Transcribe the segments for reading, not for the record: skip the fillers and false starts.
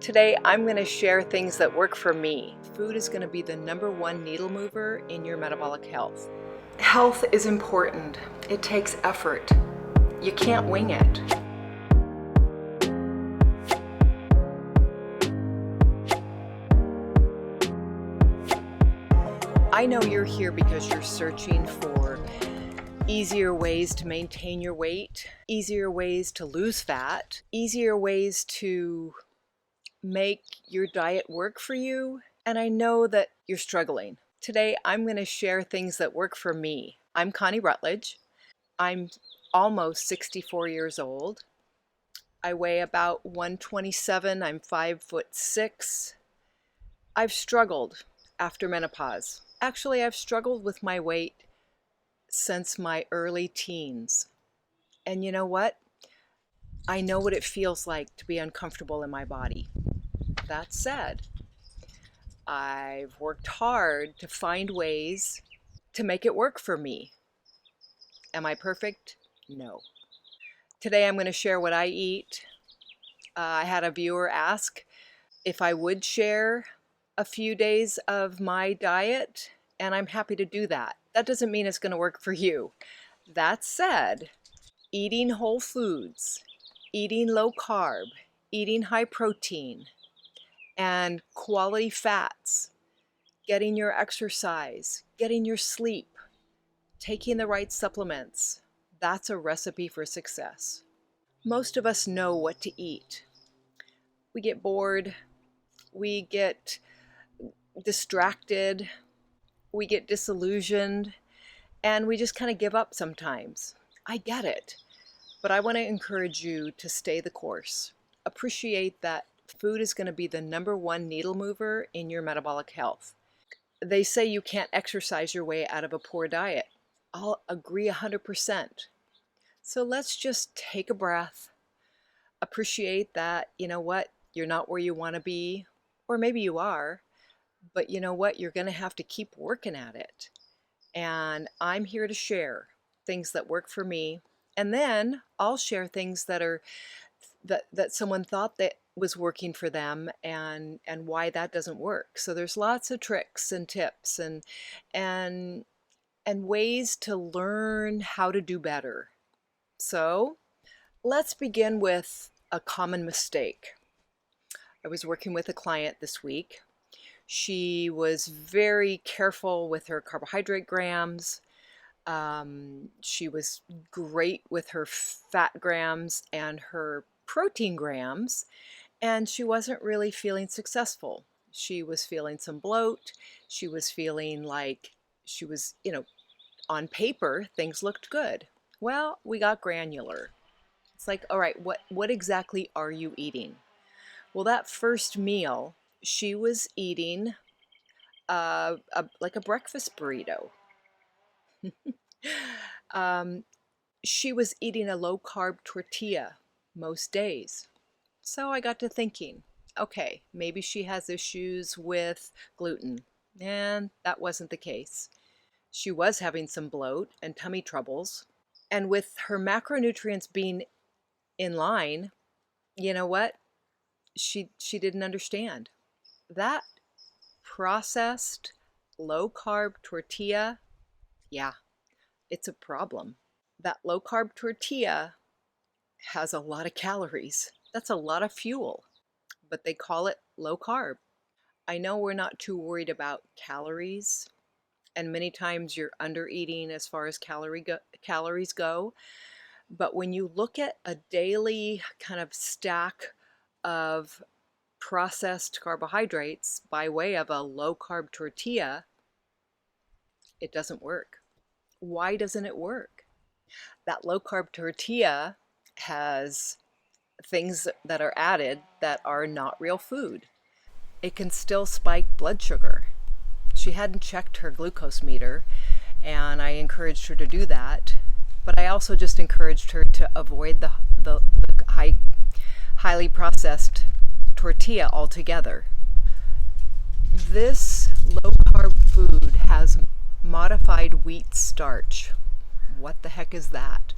Today, I'm going to share things that work for me. Food is going to be the #1 needle mover in your metabolic health. Health is important. It takes effort. You can't wing it. I know you're here because you're searching for easier ways to maintain your weight, easier ways to lose fat, easier ways to make your diet work for you, and I know that you're struggling. Today, I'm going to share things that work for me. I'm Connie Rutledge. I'm almost 64 years old. I weigh about 127. I'm 5'6". I've struggled after menopause. Actually, I've struggled with my weight since my early teens. And you know what? I know what it feels like to be uncomfortable in my body. That said, I've worked hard to find ways to make it work for me. Am I perfect? No. Today I'm going to share what I eat. I had a viewer ask if I would share a few days of my diet, and I'm happy to do that. That doesn't mean it's going to work for you. That said, eating whole foods, eating low carb, eating high protein, and quality fats, getting your exercise, getting your sleep, taking the right supplements, that's a recipe for success. Most of us know what to eat. We get bored, we get distracted, we get disillusioned, and we just kind of give up sometimes. I get it, but I want to encourage you to stay the course. Appreciate that food is going to be the #1 needle mover in your metabolic health. They say you can't exercise your way out of a poor diet. I'll agree 100%. So let's just take a breath, appreciate that, you know what, you're not where you want to be, or maybe you are, but you know what, you're going to have to keep working at it. And I'm here to share things that work for me, and then I'll share things that are that someone thought that was working for them and why that doesn't work. So there's lots of tricks and tips and ways to learn how to do better. So let's begin with a common mistake. I was working with a client this week. She was very careful with her carbohydrate grams. She was great with her fat grams and her protein grams, and she wasn't really feeling successful. She was feeling some bloat. She was feeling like she was, on paper, things looked good. Well, we got granular. It's like, all right, what exactly are you eating? Well, that first meal, she was eating like a breakfast burrito. She was eating a low-carb tortilla most days. So I got to thinking, okay, maybe she has issues with gluten. And that wasn't the case. She was having some bloat and tummy troubles. And with her macronutrients being in line, you know what? She didn't understand. That processed low-carb tortilla, yeah, it's a problem. That low-carb tortilla has a lot of calories. That's a lot of fuel, but they call it low carb. I know we're not too worried about calories, and many times you're under eating as far as calories go, but when you look at a daily kind of stack of processed carbohydrates by way of a low carb tortilla, it doesn't work. Why doesn't it work? That low carb tortilla has things that are added that are not real food. It can still spike blood sugar. She hadn't checked her glucose meter, and I encouraged her to do that, but I also just encouraged her to avoid the highly processed tortilla altogether. This low carb food has modified wheat starch. What the heck is that?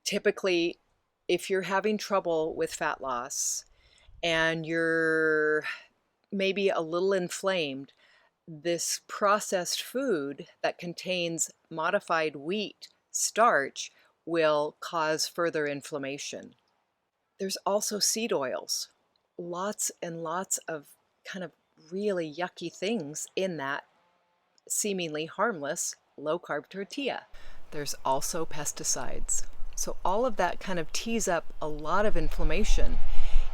Typically, if you're having trouble with fat loss and you're maybe a little inflamed, this processed food that contains modified wheat starch will cause further inflammation. There's also seed oils, lots and lots of kind of really yucky things in that seemingly harmless low-carb tortilla. There's also pesticides. So all of that kind of tees up a lot of inflammation,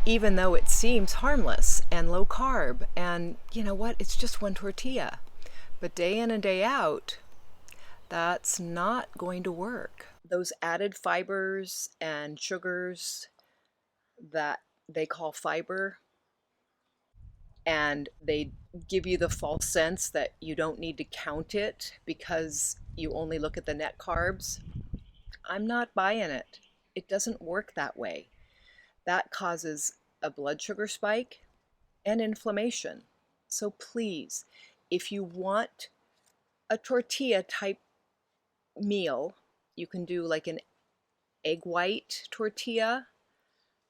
even though it seems harmless and low carb. And you know what? It's just one tortilla. But day in and day out, that's not going to work. Those added fibers and sugars that they call fiber, and they give you the false sense that you don't need to count it because you only look at the net carbs. I'm not buying it. It doesn't work that way. That causes a blood sugar spike and inflammation. So please, if you want a tortilla type meal, you can do like an egg white tortilla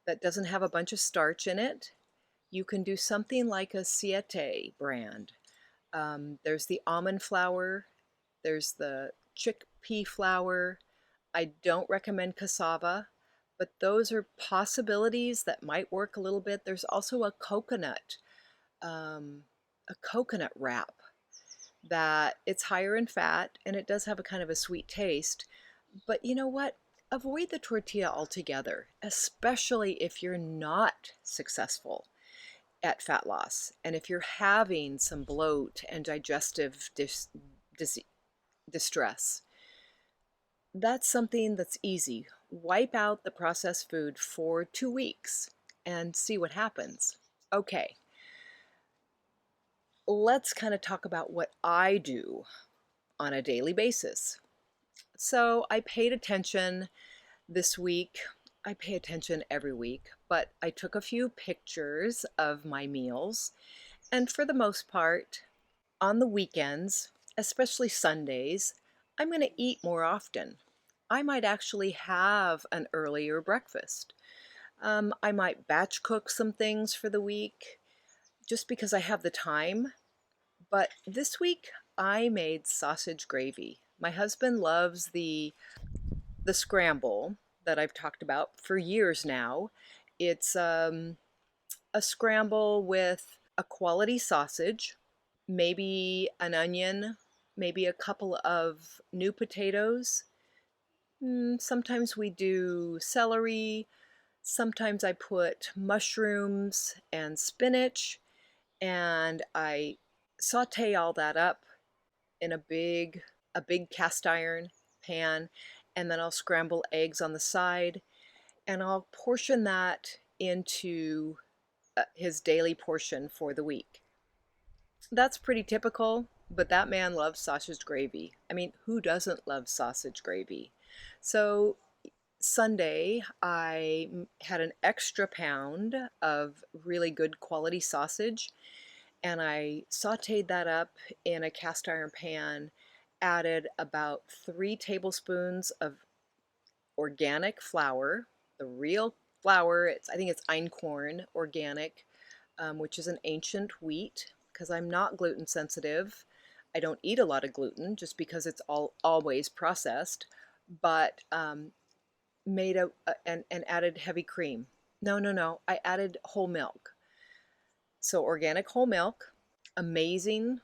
that doesn't have a bunch of starch in it. You can do something like a Siete brand. There's the almond flour, there's the chickpea flour. I don't recommend cassava, but those are possibilities that might work a little bit. There's also a coconut wrap that it's higher in fat and it does have a kind of a sweet taste. But you know what? Avoid the tortilla altogether, especially if you're not successful at fat loss and if you're having some bloat and digestive distress. That's something that's easy. Wipe out the processed food for 2 weeks and see what happens. Okay, let's kind of talk about what I do on a daily basis. So I paid attention this week. I pay attention every week, but I took a few pictures of my meals, and for the most part, on the weekends, especially Sundays, I'm going to eat more often. I might actually have an earlier breakfast. I might batch cook some things for the week just because I have the time. But this week I made sausage gravy. My husband loves the scramble that I've talked about for years now. It's a scramble with a quality sausage, maybe an onion, maybe a couple of new potatoes. Sometimes we do celery. Sometimes I put mushrooms and spinach, and I saute all that up in a big cast iron pan, and then I'll scramble eggs on the side, and I'll portion that into his daily portion for the week. That's pretty typical, but that man loves sausage gravy. I mean, who doesn't love sausage gravy? So Sunday, I had an extra pound of really good quality sausage, and I sauteed that up in a cast iron pan, added about 3 tablespoons of organic flour, the real flour. I think it's einkorn organic, which is an ancient wheat, because I'm not gluten sensitive. I don't eat a lot of gluten just because it's always processed, but made and added heavy cream. No, I added whole milk. So organic whole milk, amazing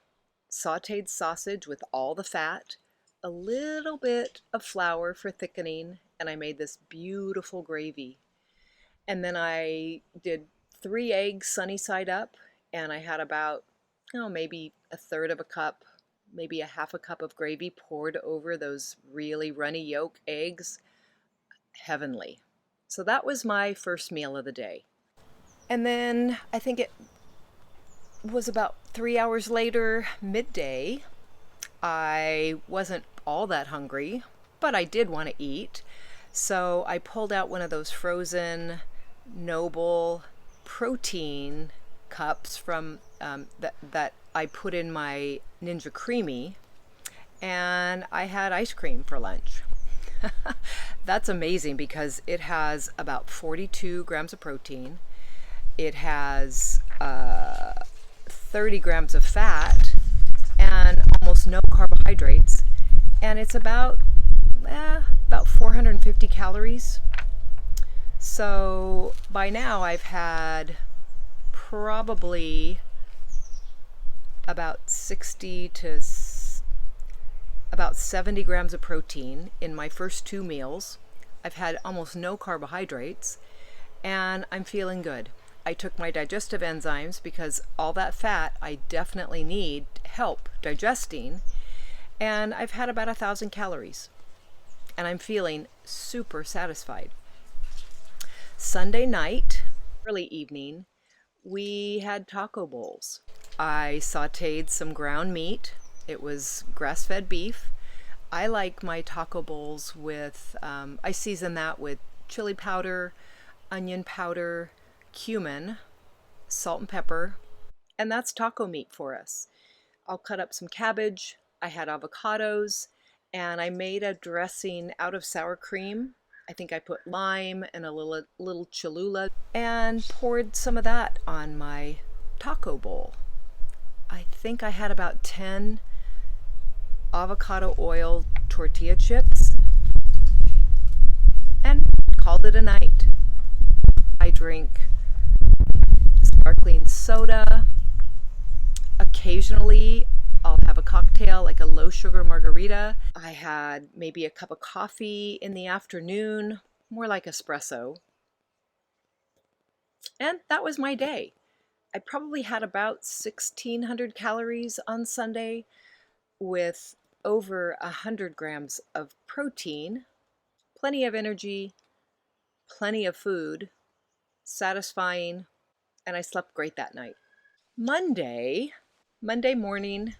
sauteed sausage with all the fat, a little bit of flour for thickening, and I made this beautiful gravy. And then I did 3 eggs sunny side up, and I had about, maybe a third of a cup, maybe a half a cup of gravy poured over those really runny yolk eggs. Heavenly. So that was my first meal of the day. And then I think it was about 3 hours later, midday. I wasn't all that hungry, but I did want to eat. So I pulled out one of those frozen Noble protein cups from that I put in my Ninja Creamy, and I had ice cream for lunch. That's amazing because it has about 42 grams of protein. It has 30 grams of fat and almost no carbohydrates, and it's about 450 calories. So by now I've had probably about 60 to about 70 grams of protein in my first 2 meals. I've had almost no carbohydrates, and I'm feeling good. I took my digestive enzymes because all that fat I definitely need help digesting, and I've had about 1,000 calories, and I'm feeling super satisfied. Sunday night, early evening, we had taco bowls. I sauteed some ground meat. It was grass-fed beef. I like my taco bowls with, I season that with chili powder, onion powder, cumin, salt and pepper, and that's taco meat for us. I'll cut up some cabbage. I had avocados, and I made a dressing out of sour cream. I think I put lime and a little Cholula and poured some of that on my taco bowl. I think I had about 10 avocado oil tortilla chips and called it a night. I drink sparkling soda. Occasionally I'll have a cocktail like a low sugar margarita. I had maybe a cup of coffee in the afternoon, more like espresso. And that was my day. I probably had about 1,600 calories on Sunday with over 100 grams of protein, plenty of energy, plenty of food, satisfying, and I slept great that night. Monday morning,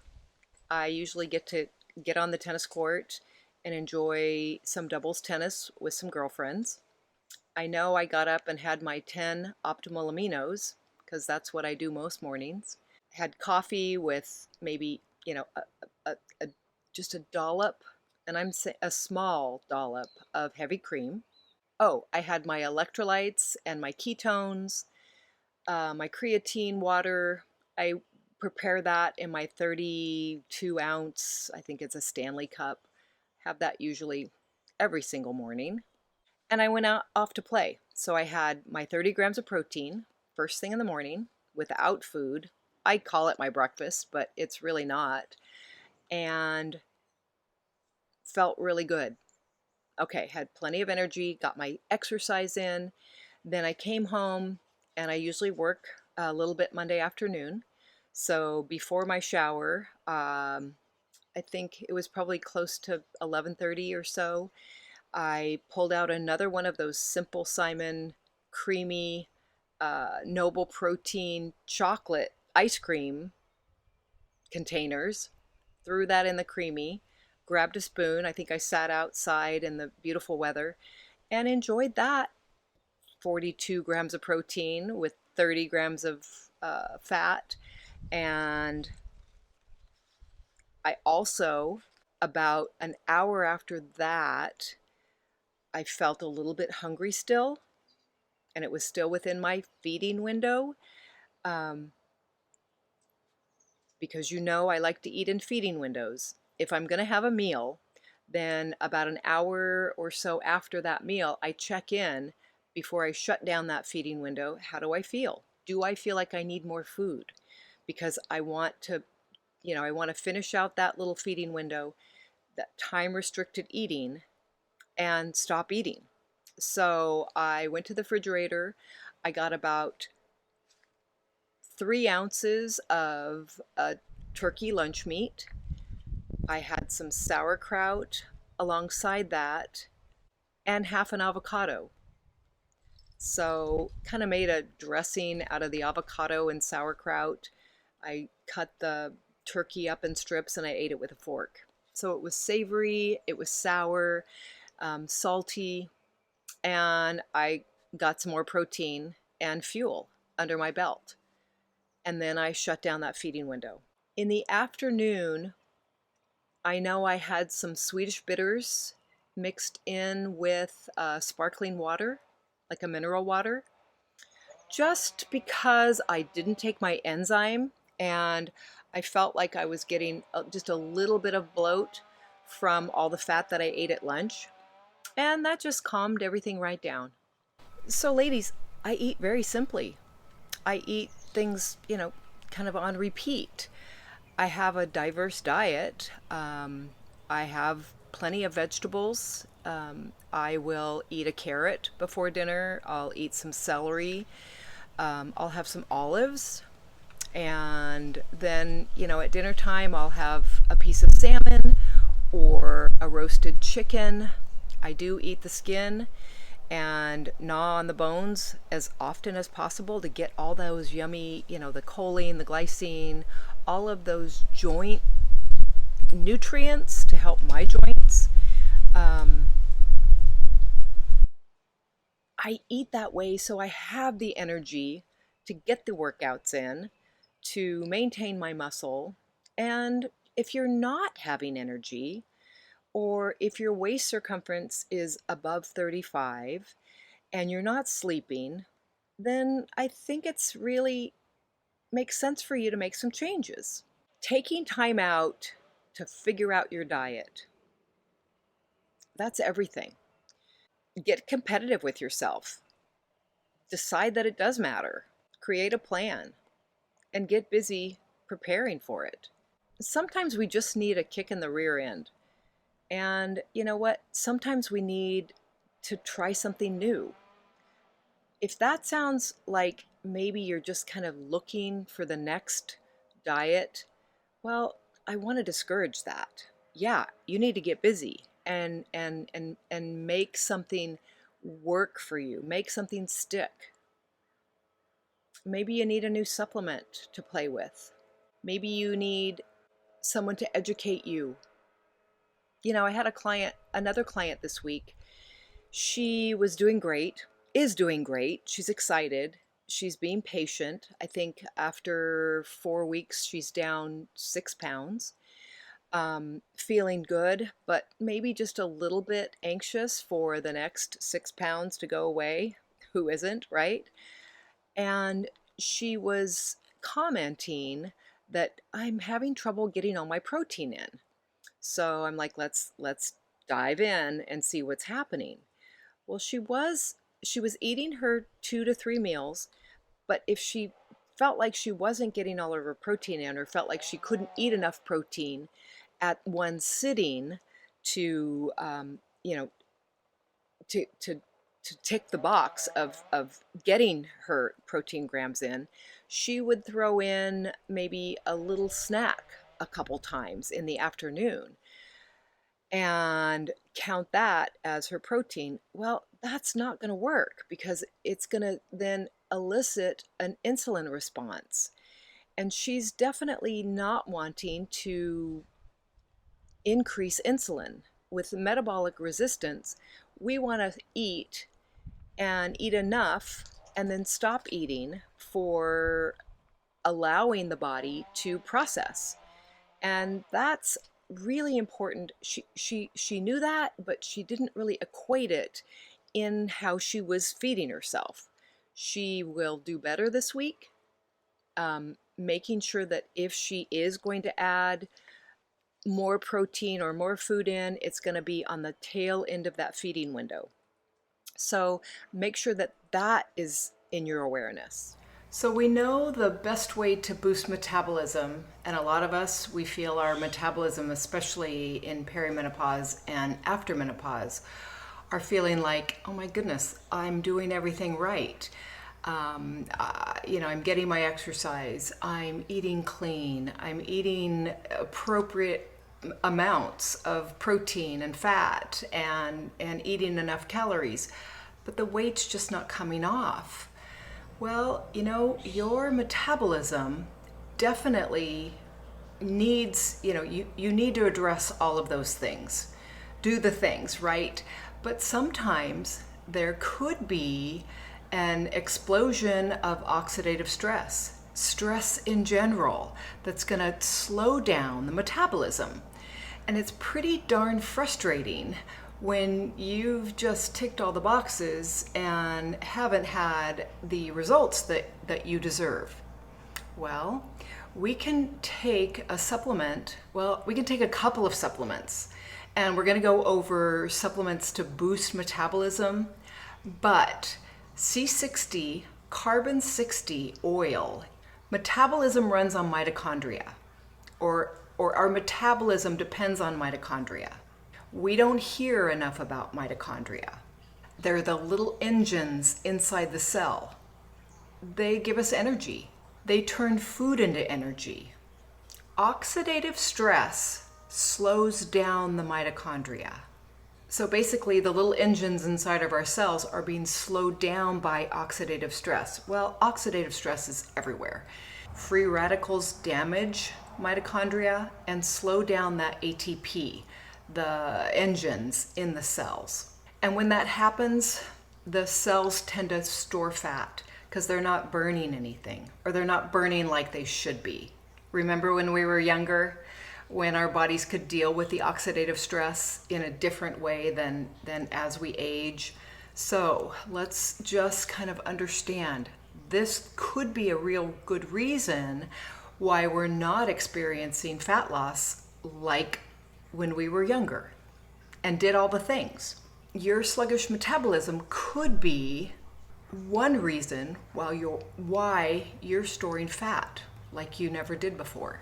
I usually get to get on the tennis court and enjoy some doubles tennis with some girlfriends. I know I got up and had my 10 optimal aminos because that's what I do most mornings. Had coffee with maybe, just a dollop, and I'm saying a small dollop of heavy cream. Oh, I had my electrolytes and my ketones, my creatine water. I prepare that in my 32 ounce, I think it's a Stanley cup. Have that usually every single morning. And I went off to play. So I had my 30 grams of protein first thing in the morning without food. I call it my breakfast, but it's really not. And felt really good. Okay, had plenty of energy, got my exercise in. Then I came home, and I usually work a little bit Monday afternoon. So before my shower, I think it was probably close to 11:30 or so, I pulled out another one of those Simple Simon creamy Noble Protein chocolate ice cream containers, threw that in the creamy, grabbed a spoon. I think I sat outside in the beautiful weather and enjoyed that. 42 grams of protein with 30 grams of fat. And I also, about an hour after that, I felt a little bit hungry still, and it was still within my feeding window. Because I like to eat in feeding windows. If I'm going to have a meal, then about an hour or so after that meal, I check in before I shut down that feeding window. How do I feel? Do I feel like I need more food? Because I want to, I want to finish out that little feeding window, that time restricted eating, and stop eating. So I went to the refrigerator. I got about 3 ounces of turkey lunch meat. I had some sauerkraut alongside that and half an avocado. So kind of made a dressing out of the avocado and sauerkraut. I cut the turkey up in strips and I ate it with a fork. So it was savory, it was sour, salty, and I got some more protein and fuel under my belt. And then I shut down that feeding window. In the afternoon, I know I had some Swedish bitters mixed in with sparkling water, like a mineral water. just because I didn't take my enzyme and I felt like I was getting just a little bit of bloat from all the fat that I ate at lunch. And that just calmed everything right down. So, ladies, I eat very simply. I eat things, kind of on repeat. I have a diverse diet. I have plenty of vegetables. I will eat a carrot before dinner. I'll eat some celery. I'll have some olives. And then, at dinner time, I'll have a piece of salmon or a roasted chicken. I do eat the skin and gnaw on the bones as often as possible to get all those yummy, the choline, the glycine, all of those joint nutrients to help my joints. I eat that way so I have the energy to get the workouts in, to maintain my muscle. And if you're not having energy, or if your waist circumference is above 35 and you're not sleeping, then I think it's really makes sense for you to make some changes. Taking time out to figure out your diet, that's everything. Get competitive with yourself. Decide that it does matter. Create a plan and get busy preparing for it. Sometimes we just need a kick in the rear end. And you know what? Sometimes we need to try something new. If that sounds like maybe you're just kind of looking for the next diet, well, I want to discourage that. Yeah, you need to get busy and make something work for you. Make something stick. Maybe you need a new supplement to play with. Maybe you need someone to educate you. I had another client this week. She was doing great, is doing great. She's excited. She's being patient. I think after 4 weeks, she's down 6 pounds. Feeling good, but maybe just a little bit anxious for the next 6 pounds to go away. Who isn't, right? And she was commenting that I'm having trouble getting all my protein in. So I'm like, let's dive in and see what's happening. Well, she was eating her 2 to 3 meals, but if she felt like she wasn't getting all of her protein in, or felt like she couldn't eat enough protein at one sitting to to tick the box of getting her protein grams in, she would throw in maybe a little snack a couple times in the afternoon and count that as her protein. Well, that's not going to work because it's going to then elicit an insulin response. And she's definitely not wanting to increase insulin. With metabolic resistance, we want to eat and eat enough and then stop eating for allowing the body to process. And that's really important. She knew that, but she didn't really equate it in how she was feeding herself. She will do better this week, making sure that if she is going to add more protein or more food in, it's going to be on the tail end of that feeding window. So make sure that that is in your awareness. So we know the best way to boost metabolism, and a lot of us, we feel our metabolism, especially in perimenopause and after menopause, are feeling like, oh my goodness, I'm doing everything right. I'm getting my exercise, I'm eating clean, I'm eating appropriate amounts of protein and fat and eating enough calories, but the weight's just not coming off. Well, your metabolism definitely needs, you need to address all of those things. Do the things, right? But sometimes there could be an explosion of oxidative stress in general, that's going to slow down the metabolism. And it's pretty darn frustrating when you've just ticked all the boxes and haven't had the results that you deserve? Well, we can take a supplement. Well, we can take a couple of supplements, and we're going to go over supplements to boost metabolism. But C60, carbon 60 oil, metabolism runs on mitochondria, or our metabolism depends on mitochondria. We don't hear enough about mitochondria. They're the little engines inside the cell. They give us energy. They turn food into energy. Oxidative stress slows down the mitochondria. So basically, the little engines inside of our cells are being slowed down by oxidative stress. Well, oxidative stress is everywhere. Free radicals damage mitochondria and slow down that ATP, the engines in the cells. And when that happens, the cells tend to store fat because they're not burning anything, or they're not burning like they should be. Remember when we were younger, when our bodies could deal with the oxidative stress in a different way than as we age? So let's just kind of understand, this could be a real good reason why we're not experiencing fat loss like when we were younger and did all the things. Your sluggish metabolism could be one reason why you're storing fat like you never did before.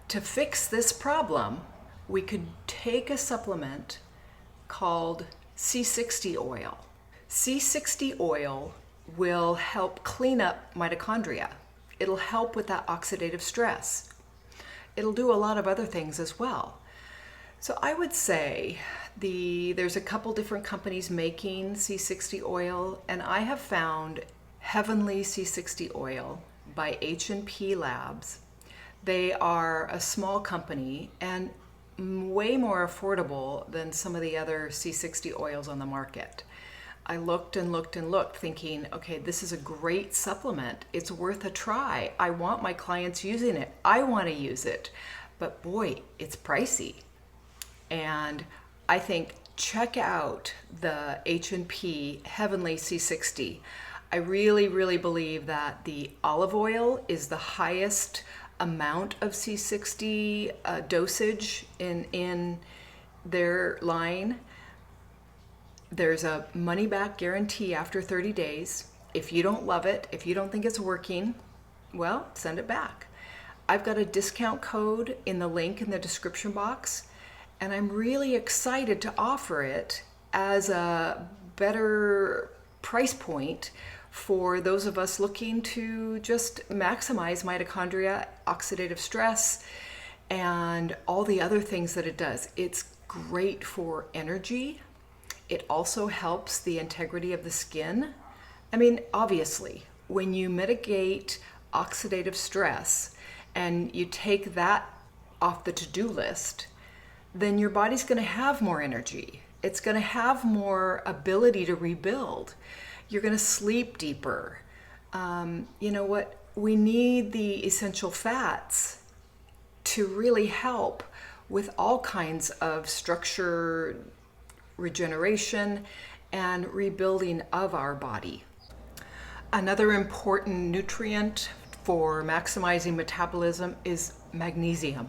To fix this problem, we could take a supplement called C60 oil. C60 oil will help clean up mitochondria. It'll help with that oxidative stress. It'll do a lot of other things as well. So I would say there's a couple different companies making C60 oil, and I have found Heavenly C60 oil by H&P Labs. They are a small company and way more affordable than some of the other C60 oils on the market. I looked and looked and looked, thinking, okay, this is a great supplement. It's worth a try. I want my clients using it. I want to use it. But boy, it's pricey. And I think check out the H&P Heavenly C60. I really, really believe that the olive oil is the highest amount of C60 dosage in their line. There's a money-back guarantee after 30 days. If you don't love it, if you don't think it's working, well, send it back. I've got a discount code in the link in the description box, and I'm really excited to offer it as a better price point for those of us looking to just maximize mitochondria, oxidative stress, and all the other things that it does. It's great for energy. It also helps the integrity of the skin. I mean, obviously, when you mitigate oxidative stress and you take that off the to-do list, then your body's going to have more energy. It's going to have more ability to rebuild. You're going to sleep deeper. You know what? We need the essential fats to really help with all kinds of structure, regeneration, and rebuilding of our body. Another important nutrient for maximizing metabolism is magnesium.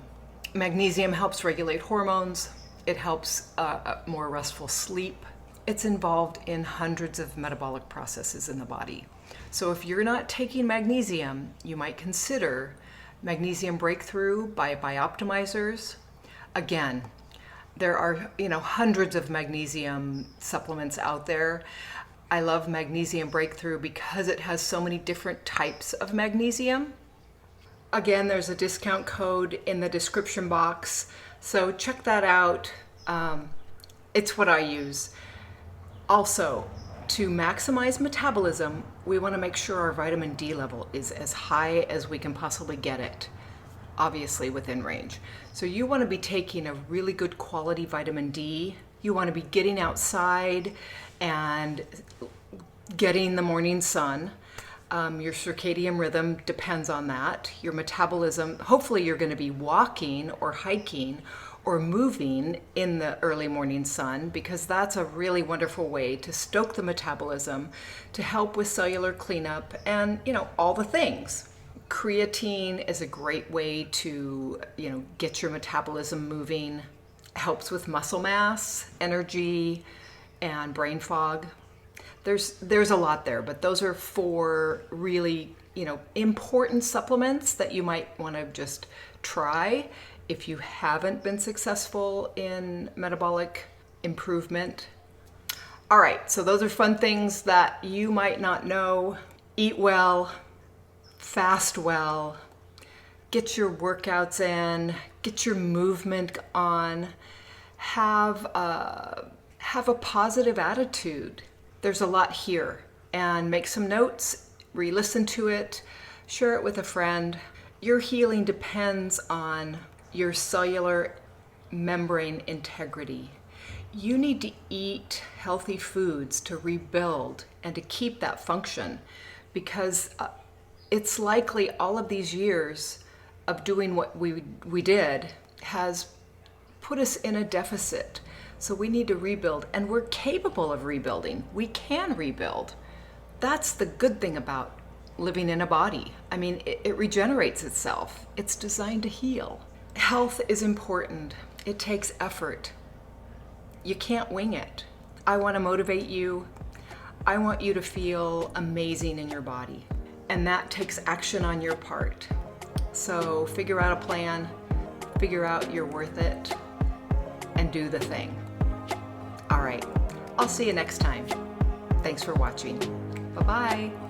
Magnesium helps regulate hormones. It helps more restful sleep. It's involved in hundreds of metabolic processes in the body. So if you're not taking magnesium, you might consider Magnesium Breakthrough by Bioptimizers. Again, there are, hundreds of magnesium supplements out there. I love Magnesium Breakthrough because it has so many different types of magnesium. Again, there's a discount code in the description box, so check that out. It's what I use. Also, to maximize metabolism, we want to make sure our vitamin D level is as high as we can possibly get it, obviously within range. So you want to be taking a really good quality vitamin D. You want to be getting outside and getting the morning sun. Your circadian rhythm depends on that. Your metabolism, hopefully you're going to be walking or hiking or moving in the early morning sun, because that's a really wonderful way to stoke the metabolism, to help with cellular cleanup and, all the things. Creatine is a great way to, get your metabolism moving. Helps with muscle mass, energy, and brain fog. There's a lot there, but those are 4 really, important supplements that you might want to just try if you haven't been successful in metabolic improvement. All right, so those are fun things that you might not know. Eat well, fast well, get your workouts in, get your movement on, have a positive attitude. There's a lot here, and make some notes, re-listen to it, share it with a friend. Your healing depends on your cellular membrane integrity. You need to eat healthy foods to rebuild and to keep that function, because it's likely all of these years of doing what we did has put us in a deficit. So we need to rebuild, and we're capable of rebuilding. We can rebuild. That's the good thing about living in a body. I mean, it regenerates itself. It's designed to heal. Health is important. It takes effort. You can't wing it. I want to motivate you. I want you to feel amazing in your body. And that takes action on your part. So figure out a plan, figure out you're worth it, and do the thing. All right, I'll see you next time. Thanks for watching. Bye-bye.